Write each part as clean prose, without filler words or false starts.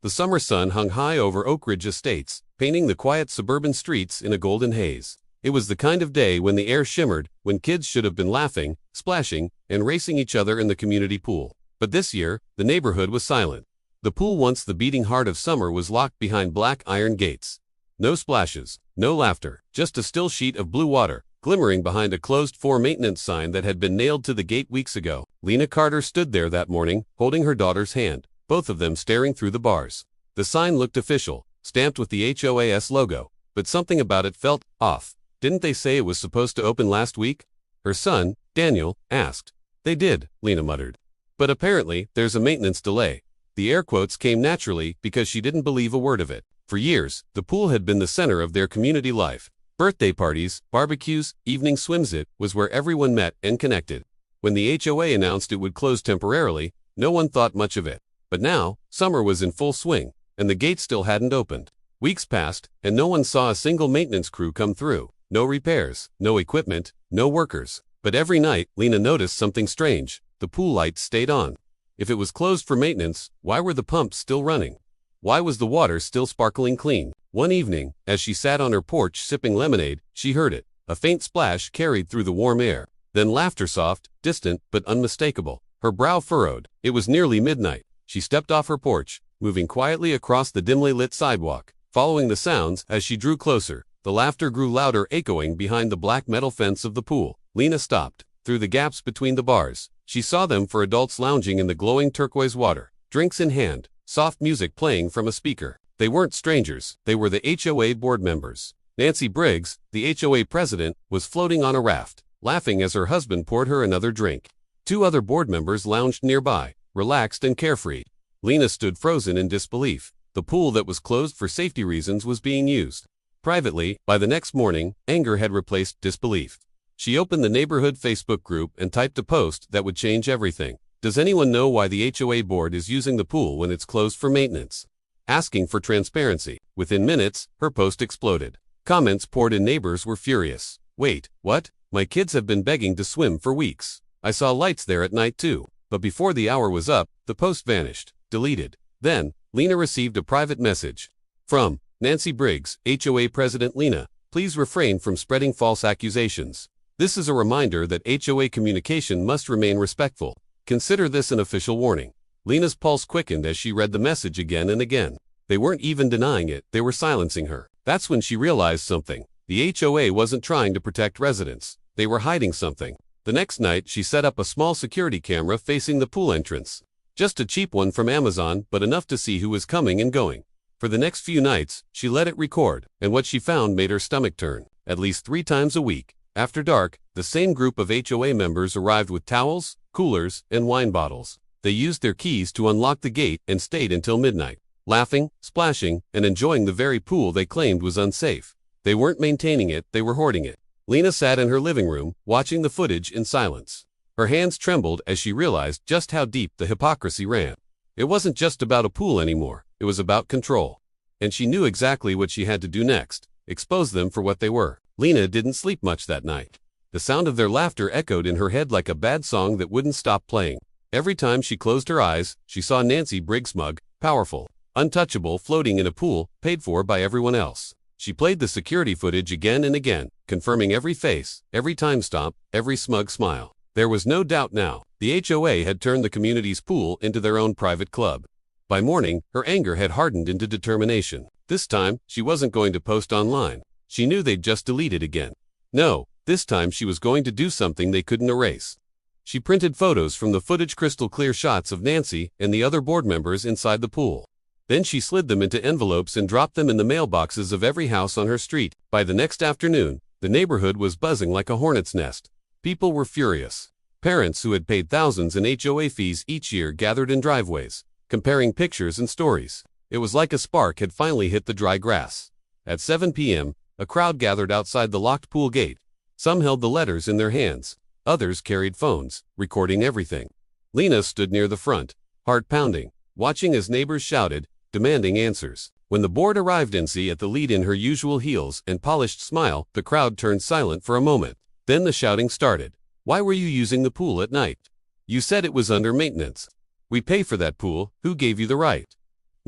The summer sun hung high over Oak Ridge Estates, painting the quiet suburban streets in a golden haze. It was the kind of day when the air shimmered, when kids should have been laughing, splashing, and racing each other in the community pool. But this year, the neighborhood was silent. The pool, once the beating heart of summer, was locked behind black iron gates. No splashes, no laughter, just a still sheet of blue water, glimmering behind a closed for maintenance sign that had been nailed to the gate weeks ago. Lena Carter stood there that morning, holding her daughter's hand, both of them staring through the bars. The sign looked official, stamped with the HOA's logo, but something about it felt off. Didn't they say it was supposed to open last week? Her son, Daniel, asked. They did, Lena muttered. But apparently, there's a maintenance delay. The air quotes came naturally because she didn't believe a word of it. For years, the pool had been the center of their community life. Birthday parties, barbecues, evening swims. It was where everyone met and connected. When the HOA announced it would close temporarily, no one thought much of it. But now, summer was in full swing, and the gate still hadn't opened. Weeks passed, and no one saw a single maintenance crew come through. No repairs, no equipment, no workers. But every night, Lena noticed something strange. The pool lights stayed on. If it was closed for maintenance, why were the pumps still running? Why was the water still sparkling clean? One evening, as she sat on her porch sipping lemonade, she heard it. A faint splash carried through the warm air. Then laughter, soft, distant, but unmistakable. Her brow furrowed. It was nearly midnight. She stepped off her porch, moving quietly across the dimly lit sidewalk. Following the sounds, as she drew closer, the laughter grew louder, echoing behind the black metal fence of the pool. Lena stopped. Through the gaps between the bars, she saw them for adults lounging in the glowing turquoise water, drinks in hand, soft music playing from a speaker. They weren't strangers, they were the HOA board members. Nancy Briggs, the HOA president, was floating on a raft, laughing as her husband poured her another drink. Two other board members lounged nearby, relaxed and carefree. Lena stood frozen in disbelief. The pool that was closed for safety reasons was being used. Privately, by the next morning, anger had replaced disbelief. She opened the neighborhood Facebook group and typed a post that would change everything. Does anyone know why the HOA board is using the pool when it's closed for maintenance? Asking for transparency. Within minutes, her post exploded. Comments poured in. Neighbors were furious. Wait, what? My kids have been begging to swim for weeks. I saw lights there at night too. But before the hour was up, the post vanished. Deleted. Then, Lena received a private message. From Nancy Briggs, HOA President. Lena, please refrain from spreading false accusations. This is a reminder that HOA communication must remain respectful. Consider this an official warning. Lena's pulse quickened as she read the message again and again. They weren't even denying it, they were silencing her. That's when she realized something. The HOA wasn't trying to protect residents. They were hiding something. The next night, she set up a small security camera facing the pool entrance. Just a cheap one from Amazon, but enough to see who was coming and going. For the next few nights, she let it record, and what she found made her stomach turn. At least 3 times a week, after dark, the same group of HOA members arrived with towels, coolers, and wine bottles. They used their keys to unlock the gate and stayed until midnight, laughing, splashing, and enjoying the very pool they claimed was unsafe. They weren't maintaining it, they were hoarding it. Lena sat in her living room, watching the footage in silence. Her hands trembled as she realized just how deep the hypocrisy ran. It wasn't just about a pool anymore, it was about control. And she knew exactly what she had to do next: expose them for what they were. Lena didn't sleep much that night. The sound of their laughter echoed in her head like a bad song that wouldn't stop playing. Every time she closed her eyes, she saw Nancy Briggs, smug, powerful, untouchable, floating in a pool, paid for by everyone else. She played the security footage again and again, confirming every face, every time stomp, every smug smile. There was no doubt now. The HOA had turned the community's pool into their own private club. By morning, her anger had hardened into determination. This time, she wasn't going to post online. She knew they'd just delete it again. No, this time she was going to do something they couldn't erase. She printed photos from the footage, crystal clear shots of Nancy and the other board members inside the pool. Then she slid them into envelopes and dropped them in the mailboxes of every house on her street. By the next afternoon, the neighborhood was buzzing like a hornet's nest. People were furious. Parents who had paid thousands in HOA fees each year gathered in driveways, comparing pictures and stories. It was like a spark had finally hit the dry grass. At 7 p.m., a crowd gathered outside the locked pool gate. Some held the letters in their hands. Others carried phones, recording everything. Lena stood near the front, heart pounding, watching as neighbors shouted, demanding answers. When the board arrived, Nancy at the lead in her usual heels and polished smile, the crowd turned silent for a moment. Then the shouting started. Why were you using the pool at night? You said it was under maintenance. We pay for that pool, who gave you the right?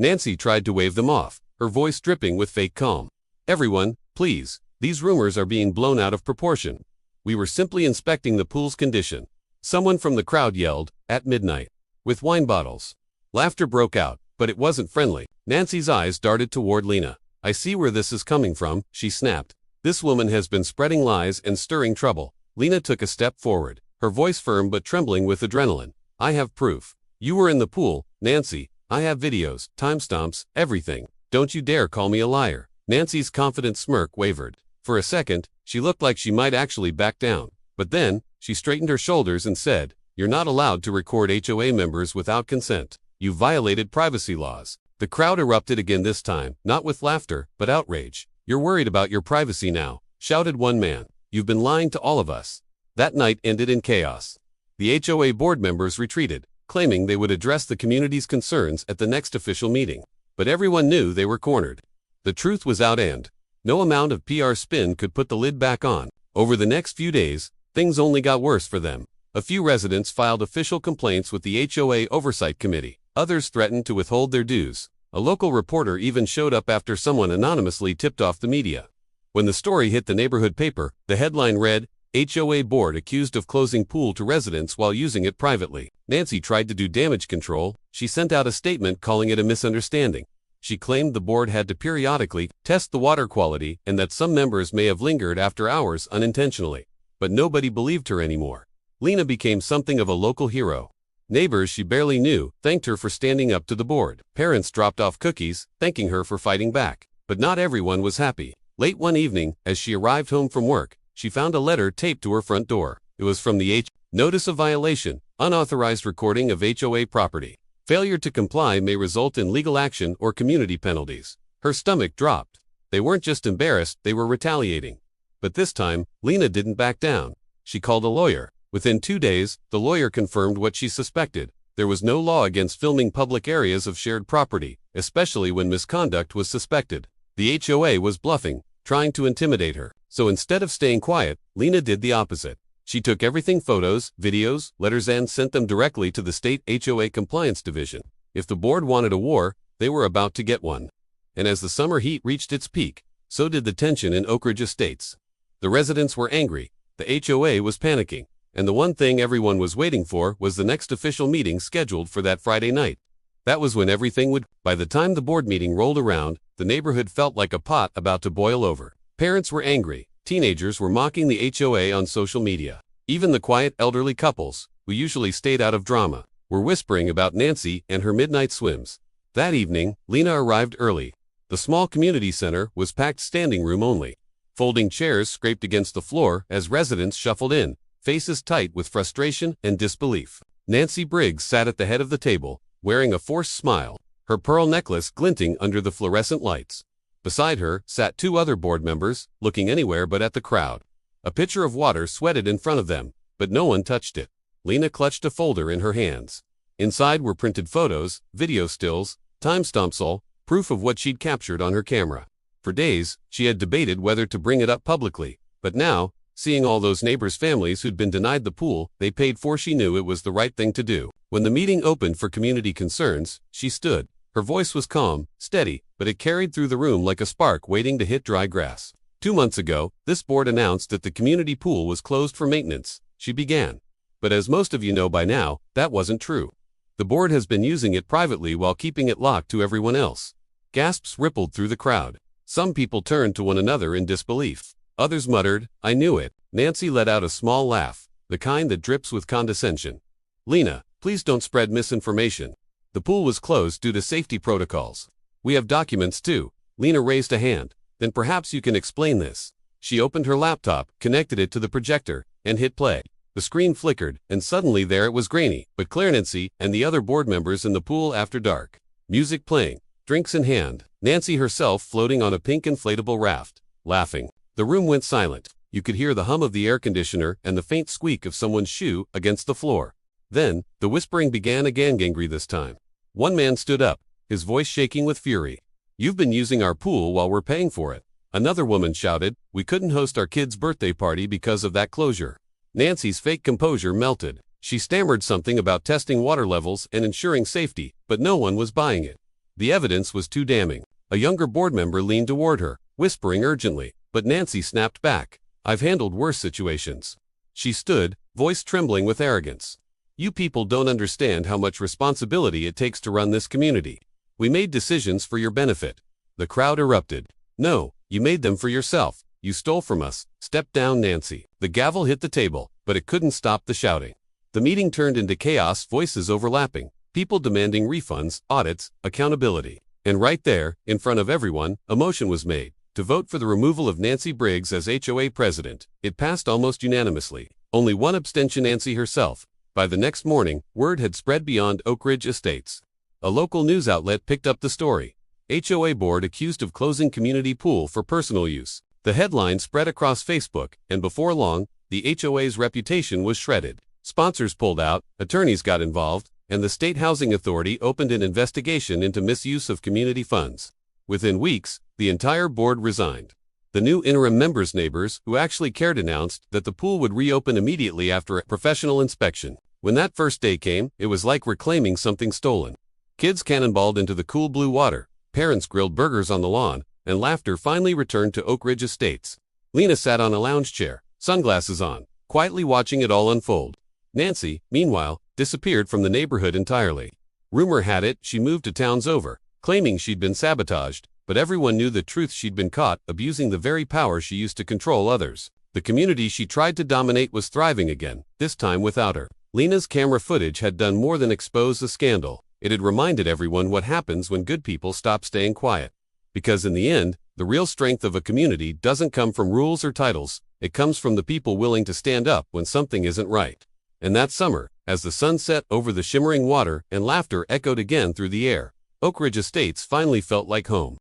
Nancy tried to wave them off, her voice dripping with fake calm. Everyone, please, these rumors are being blown out of proportion. We were simply inspecting the pool's condition. Someone from the crowd yelled, at midnight, with wine bottles. Laughter broke out, but it wasn't friendly. Nancy's eyes darted toward Lena. I see where this is coming from, she snapped. This woman has been spreading lies and stirring trouble. Lena took a step forward, her voice firm but trembling with adrenaline. I have proof. You were in the pool, Nancy. I have videos, timestamps, everything. Don't you dare call me a liar. Nancy's confident smirk wavered. For a second, she looked like she might actually back down. But then, she straightened her shoulders and said, You're not allowed to record HOA members without consent. You violated privacy laws. The crowd erupted again this time, not with laughter, but outrage. You're worried about your privacy now, shouted one man. You've been lying to all of us. That night ended in chaos. The HOA board members retreated, claiming they would address the community's concerns at the next official meeting. But everyone knew they were cornered. The truth was out and no amount of PR spin could put the lid back on. Over the next few days, things only got worse for them. A few residents filed official complaints with the HOA Oversight Committee. Others threatened to withhold their dues. A local reporter even showed up after someone anonymously tipped off the media. When the story hit the neighborhood paper, the headline read, HOA board accused of closing pool to residents while using it privately. Nancy tried to do damage control. She sent out a statement calling it a misunderstanding. She claimed the board had to periodically test the water quality and that some members may have lingered after hours unintentionally. But nobody believed her anymore. Lena became something of a local hero. Neighbors she barely knew thanked her for standing up to the board. Parents dropped off cookies, thanking her for fighting back. But not everyone was happy. Late one evening, as she arrived home from work, she found a letter taped to her front door. It was from the Notice of Violation, Unauthorized Recording of HOA Property. Failure to comply may result in legal action or community penalties. Her stomach dropped. They weren't just embarrassed, they were retaliating. But this time, Lena didn't back down. She called a lawyer. Within 2 days, the lawyer confirmed what she suspected. There was no law against filming public areas of shared property, especially when misconduct was suspected. The HOA was bluffing, trying to intimidate her. So instead of staying quiet, Lena did the opposite. She took everything, photos, videos, letters, and sent them directly to the state HOA Compliance Division. If the board wanted a war, they were about to get one. And as the summer heat reached its peak, so did the tension in Oak Ridge Estates. The residents were angry, the HOA was panicking, and the one thing everyone was waiting for was the next official meeting scheduled for that Friday night. That was when everything would. By the time the board meeting rolled around, the neighborhood felt like a pot about to boil over. Parents were angry. Teenagers were mocking the HOA on social media. Even the quiet elderly couples, who usually stayed out of drama, were whispering about Nancy and her midnight swims. That evening, Lena arrived early. The small community center was packed, standing room only. Folding chairs scraped against the floor as residents shuffled in, faces tight with frustration and disbelief. Nancy Briggs sat at the head of the table, wearing a forced smile, her pearl necklace glinting under the fluorescent lights. Beside her sat 2 other board members, looking anywhere but at the crowd. A pitcher of water sweated in front of them, but no one touched it. Lena clutched a folder in her hands. Inside were printed photos, video stills, timestamps, all proof of what she'd captured on her camera. For days, she had debated whether to bring it up publicly, but now, seeing all those neighbors' families who'd been denied the pool they paid for, she knew it was the right thing to do. When the meeting opened for community concerns, she stood. Her voice was calm, steady, but it carried through the room like a spark waiting to hit dry grass. 2 months ago, this board announced that the community pool was closed for maintenance, she began. But as most of you know by now, that wasn't true. The board has been using it privately while keeping it locked to everyone else. Gasps rippled through the crowd. Some people turned to one another in disbelief. Others muttered, I knew it. Nancy let out a small laugh, the kind that drips with condescension. Lena, please don't spread misinformation. The pool was closed due to safety protocols. We have documents too. Lena raised a hand. Then perhaps you can explain this. She opened her laptop, connected it to the projector, and hit play. The screen flickered, and suddenly there it was, grainy, but clear. Nancy and the other board members in the pool after dark. Music playing, drinks in hand. Nancy herself floating on a pink inflatable raft, laughing. The room went silent. You could hear the hum of the air conditioner and the faint squeak of someone's shoe against the floor. Then, the whispering began again, angry this time. One man stood up, his voice shaking with fury. You've been using our pool while we're paying for it. Another woman shouted, we couldn't host our kid's birthday party because of that closure. Nancy's fake composure melted. She stammered something about testing water levels and ensuring safety, but no one was buying it. The evidence was too damning. A younger board member leaned toward her, whispering urgently, but Nancy snapped back. "I've handled worse situations." She stood, voice trembling with arrogance. "You people don't understand how much responsibility it takes to run this community. We made decisions for your benefit." The crowd erupted. "No, you made them for yourself. You stole from us. Step down, Nancy." The gavel hit the table, but it couldn't stop the shouting. The meeting turned into chaos, voices overlapping, people demanding refunds, audits, accountability. And right there, in front of everyone, a motion was made to vote for the removal of Nancy Briggs as HOA president. It passed almost unanimously. Only one abstention: Nancy herself. By the next morning, word had spread beyond Oak Ridge Estates. A local news outlet picked up the story. HOA board accused of closing community pool for personal use. The headline spread across Facebook, and before long, the HOA's reputation was shredded. Sponsors pulled out, attorneys got involved, and the State Housing Authority opened an investigation into misuse of community funds. Within weeks, the entire board resigned. The new interim members' neighbors, who actually cared, announced that the pool would reopen immediately after a professional inspection. When that first day came, it was like reclaiming something stolen. Kids cannonballed into the cool blue water, parents grilled burgers on the lawn, and laughter finally returned to Oak Ridge Estates. Lena sat on a lounge chair, sunglasses on, quietly watching it all unfold. Nancy, meanwhile, disappeared from the neighborhood entirely. Rumor had it she moved to towns over, claiming she'd been sabotaged, but everyone knew the truth: she'd been caught abusing the very power she used to control others. The community she tried to dominate was thriving again, this time without her. Lena's camera footage had done more than expose the scandal. It had reminded everyone what happens when good people stop staying quiet. Because in the end, the real strength of a community doesn't come from rules or titles, it comes from the people willing to stand up when something isn't right. And that summer, as the sun set over the shimmering water and laughter echoed again through the air, Oak Ridge Estates finally felt like home.